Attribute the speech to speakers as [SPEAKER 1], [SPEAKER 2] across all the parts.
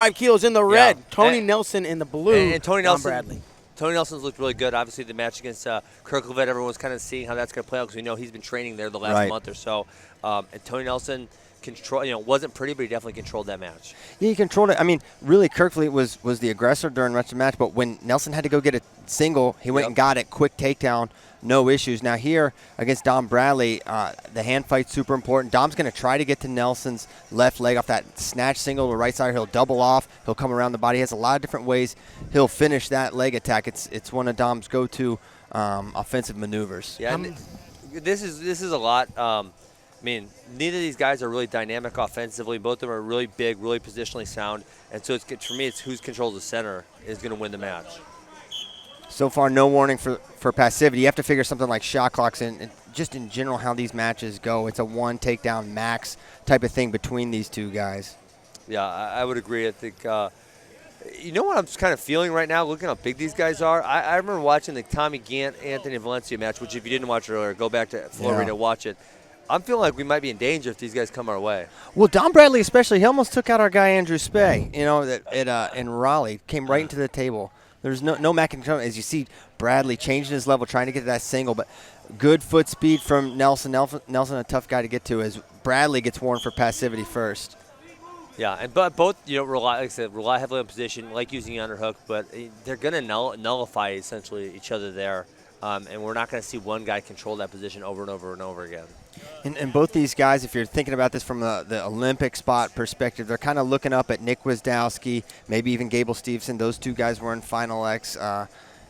[SPEAKER 1] 5 kilos in the red.
[SPEAKER 2] Yeah.
[SPEAKER 1] Tony Nelson in the blue.
[SPEAKER 2] And Tony
[SPEAKER 1] Dom
[SPEAKER 2] Nelson.
[SPEAKER 1] Bradley.
[SPEAKER 2] Tony Nelson's looked really good. Obviously, the match against Kirklevet, everyone was kind of seeing how that's going to play out because we know he's been training there the last month or so. And Tony Nelson wasn't pretty, but he definitely controlled that match.
[SPEAKER 3] Yeah, he controlled it. I mean, really, Kirklevet was the aggressor during much of the match, but when Nelson had to go get a single, he went and got it, quick takedown, no issues. Now here against Dom Bradley, the hand fight's super important. Dom's going to try to get to Nelson's left leg off that snatch single to the right side. He'll double off. He'll come around the body. He has a lot of different ways he'll finish that leg attack. It's one of Dom's go-to offensive maneuvers.
[SPEAKER 2] Yeah, this is a lot. I mean, neither of these guys are really dynamic offensively. Both of them are really big, really positionally sound. And so for me, it's who's controls the center is going to win the match.
[SPEAKER 3] So far, no warning for passivity. You have to figure something like shot clocks and just in general how these matches go. It's a one takedown max type of thing between these two guys.
[SPEAKER 2] Yeah, I would agree. I think, you know what I'm just kind of feeling right now, looking how big these guys are? I remember watching the Tommy Gant, Anthony Valencia match, which if you didn't watch it earlier, go back to Florida to watch it. I'm feeling like we might be in danger if these guys come our way.
[SPEAKER 3] Well, Dom Bradley especially, he almost took out our guy Andrew Spey, in Raleigh. Came right into the table. There's no Mac and as you see Bradley changing his level, trying to get to that single, but good foot speed from Nelson. Nelson a tough guy to get to as Bradley gets warned for passivity first.
[SPEAKER 2] Yeah, but both rely, like I said, rely heavily on position, like using the underhook, but they're going to nullify essentially each other there, and we're not going to see one guy control that position over and over and over again.
[SPEAKER 3] And both these guys, if you're thinking about this from the Olympic spot perspective, they're kind of looking up at Nick Wisdowski, maybe even Gable Stevenson. Those two guys were in Final X,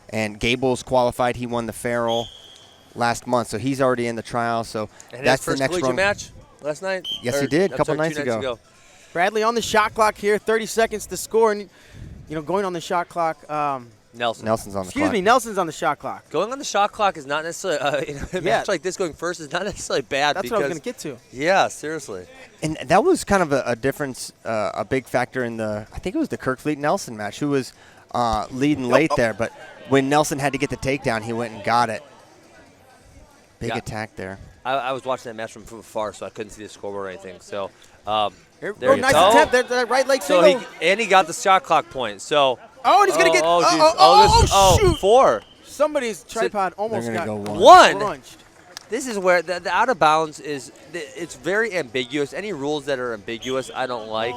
[SPEAKER 3] and Gable's qualified. He won the Farrell last month, so he's already in the trial. So
[SPEAKER 2] and
[SPEAKER 3] that's
[SPEAKER 2] his first
[SPEAKER 3] the next
[SPEAKER 2] collegiate match last night?
[SPEAKER 3] Yes, he did, a couple nights ago.
[SPEAKER 1] Bradley on the shot clock here, 30 seconds to score. And, going on the shot clock.
[SPEAKER 2] Nelson's
[SPEAKER 3] on the clock.
[SPEAKER 1] Excuse me, Nelson's on the shot clock.
[SPEAKER 2] Going on the shot clock is not necessarily, a match like this going first is not necessarily bad.
[SPEAKER 1] That's what I was going to get to.
[SPEAKER 2] Yeah, seriously.
[SPEAKER 3] And that was kind of a difference, a big factor in I think it was the Kirklevet-Nelson match, who was leading late there. But when Nelson had to get the takedown, he went and got it. Big attack there.
[SPEAKER 2] I was watching that match from afar, so I couldn't see the scoreboard or anything. So
[SPEAKER 1] there nice attempt. That right leg single.
[SPEAKER 2] He got the shot clock point. So.
[SPEAKER 1] Oh, and he's going to get shoot.
[SPEAKER 2] 4.
[SPEAKER 1] Somebody's tripod almost got
[SPEAKER 2] one. This is where the out of bounds is. It's very ambiguous. Any rules that are ambiguous, I don't like.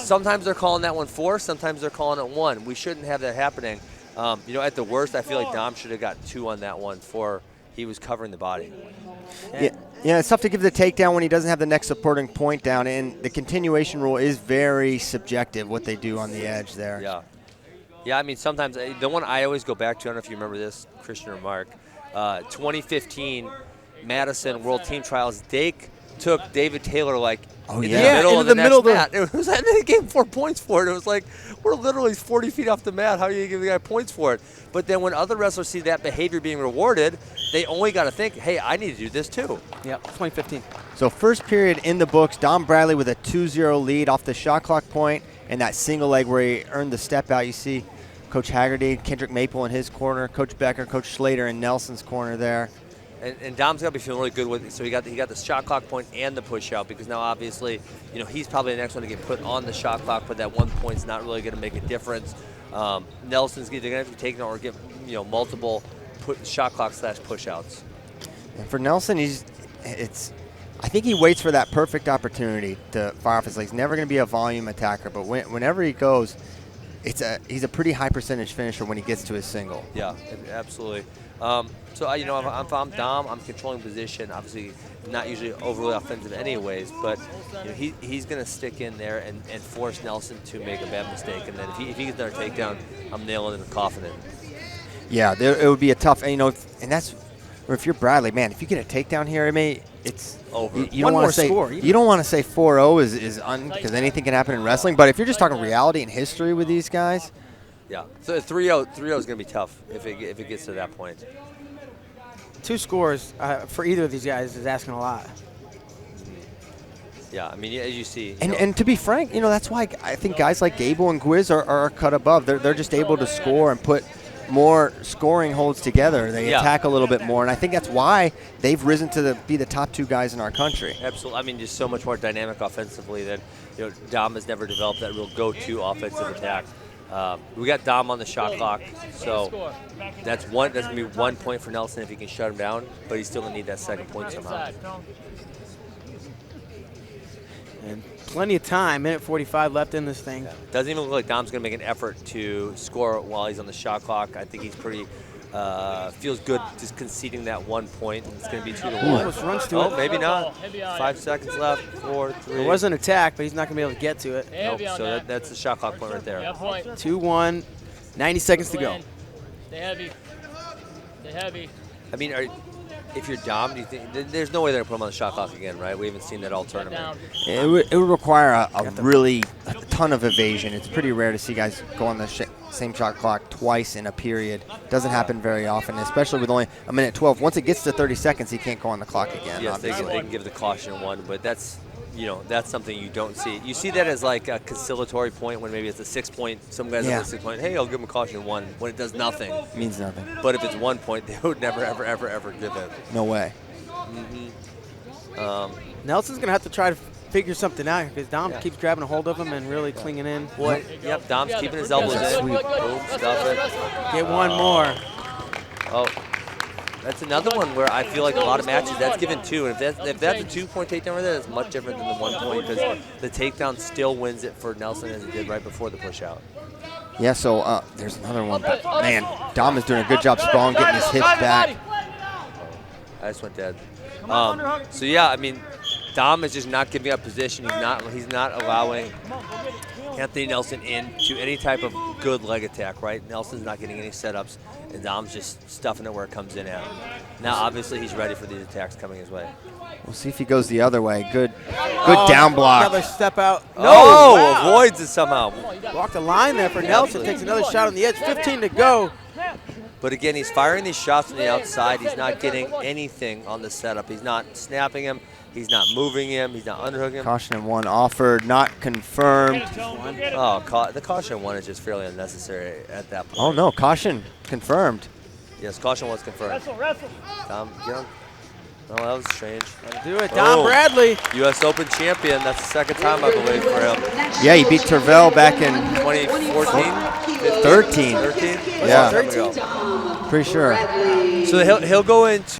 [SPEAKER 2] Sometimes they're calling that one 4. Sometimes they're calling it 1. We shouldn't have that happening. At the worst, I feel like Dom should have got 2 on that one. He was covering the body.
[SPEAKER 3] Yeah, it's tough to give the takedown when he doesn't have the next supporting point down. And the continuation rule is very subjective, what they do on the edge there.
[SPEAKER 2] Yeah. Yeah, I mean, sometimes the one I always go back to, I don't know if you remember this, Christian or Mark, 2015 Madison World Team Trials, Dake took David Taylor into the middle of the mat. It was like they gave him 4 points for it. It was like, we're literally 40 feet off the mat. How are you give the guy points for it? But then when other wrestlers see that behavior being rewarded, they only got to think, hey, I need to do this too.
[SPEAKER 1] Yeah, 2015.
[SPEAKER 3] So first period in the books, Dom Bradley with a 2-0 lead off the shot clock point and that single leg where he earned the step out. You see Coach Haggerty, Kendrick Maple in his corner, Coach Becker, Coach Slater in Nelson's corner there.
[SPEAKER 2] And Dom's got to be feeling really good with it. So he got the shot clock point and the push out because now obviously, he's probably the next one to get put on the shot clock, but that 1 point's not really going to make a difference. Nelson's either going to have to be taken or get multiple shot clock / push outs.
[SPEAKER 3] And for Nelson, I think he waits for that perfect opportunity to fire off his legs. He's never going to be a volume attacker, but whenever he goes, he's a pretty high percentage finisher when he gets to his single.
[SPEAKER 2] Yeah, absolutely. So if I'm Dom, I'm controlling position. Obviously, not usually overly offensive anyways, but he's going to stick in there and force Nelson to make a bad mistake. And then if he gets another takedown, I'm nailing in the coffin.
[SPEAKER 3] Yeah, it would be a tough, and that's, or if you're Bradley, man, if you get a takedown here, it's
[SPEAKER 2] over.
[SPEAKER 3] You don't want to say score, you don't want to say 4-0 is because anything can happen in wrestling. But if you're just talking reality and history with these guys,
[SPEAKER 2] yeah. So 3-0 is going to be tough if it gets to that point.
[SPEAKER 1] 2 scores for either of these guys is asking a lot.
[SPEAKER 2] Yeah, I mean, as you see.
[SPEAKER 3] And to be frank, that's why I think guys like Gable and Gwiz are cut above. They're just able to score and put more scoring holds together. They
[SPEAKER 2] Yeah.
[SPEAKER 3] attack a little bit more, and I think that's why they've risen to be the top 2 guys in our country.
[SPEAKER 2] Absolutely. I mean, just so much more dynamic offensively than, Dom has never developed that real go-to offensive attack. We got Dom on the shot clock, so that's going to be 1 point for Nelson if he can shut him down, but he's still going to need that second point somehow.
[SPEAKER 1] And plenty of time, minute 45 left in this thing.
[SPEAKER 2] Doesn't even look like Dom's going to make an effort to score while he's on the shot clock. I think he's pretty feels good just conceding that 1 point. It's going to be 2-1.
[SPEAKER 1] Almost runs to it.
[SPEAKER 2] Maybe not. 5 seconds left. 4, 3.
[SPEAKER 1] It was an attack, but he's not going to be able to get to it.
[SPEAKER 2] Nope. So that's the shot clock point right there.
[SPEAKER 1] 2-1, 90 seconds to go.
[SPEAKER 4] Stay heavy. Stay heavy.
[SPEAKER 2] I mean, if you're Dom, do you think there's no way they're going to put him on the shot clock again, right? We haven't seen that all tournament.
[SPEAKER 3] It would require a ton of evasion. It's pretty rare to see guys go on the same shot clock twice in a period. Doesn't happen very often, especially with only a minute 12. Once it gets to 30 seconds, he can't go on the clock again.
[SPEAKER 2] Yes, they can give the caution 1, but that's something you don't see. You see that as like a conciliatory point when maybe it's a 6 point. Some guys have a 6 point. Hey, I'll give him a caution 1 when it does nothing.
[SPEAKER 3] It means nothing.
[SPEAKER 2] But if it's 1 point, they would never, ever, ever, ever give it.
[SPEAKER 3] No way.
[SPEAKER 1] Nelson's going to have to try to figure something out because Dom keeps grabbing a hold of him and really clinging in.
[SPEAKER 2] Boy, yep, Dom's keeping his elbows in. Boom, stuff it.
[SPEAKER 1] Get one more.
[SPEAKER 2] Oh, that's another one where I feel like a lot of matches, that's given 2. And if that's a 2 point takedown right there, that's much different than the 1 point because the takedown still wins it for Nelson as it did right before the push out.
[SPEAKER 3] Yeah, so there's another one. But, man, Dom is doing a good job sprawling, getting his hips back.
[SPEAKER 2] I just went dead. So, yeah, I mean, Dom is just not giving up position. He's not allowing Anthony Nelson into any type of good leg attack, right? Nelson's not getting any setups, and Dom's just stuffing it where it comes in at. Now, obviously, he's ready for these attacks coming his way.
[SPEAKER 3] We'll see if he goes the other way. Good down block.
[SPEAKER 1] Another step out.
[SPEAKER 2] No,
[SPEAKER 1] wow.
[SPEAKER 2] avoids it somehow.
[SPEAKER 1] Walked the line there for Nelson. Takes another shot on the edge. 15 to go.
[SPEAKER 2] But again, he's firing these shots from the outside. He's not getting anything on the setup. He's not snapping him. He's not moving him. He's not underhooking him.
[SPEAKER 3] Caution 1 offered, not confirmed.
[SPEAKER 2] Oh, the caution 1 is just fairly unnecessary at that point.
[SPEAKER 3] Oh, no, caution confirmed.
[SPEAKER 2] Yes, caution 1's confirmed. Dom, get on. Oh, that was strange.
[SPEAKER 1] Do it, Dom Bradley.
[SPEAKER 2] U.S. Open champion. That's the second time, I believe, for him.
[SPEAKER 3] Yeah, he beat Tervel back in
[SPEAKER 2] 2014?
[SPEAKER 3] 13.
[SPEAKER 2] 13?
[SPEAKER 3] Yeah.
[SPEAKER 1] 13.
[SPEAKER 3] Pretty sure.
[SPEAKER 2] So he'll go into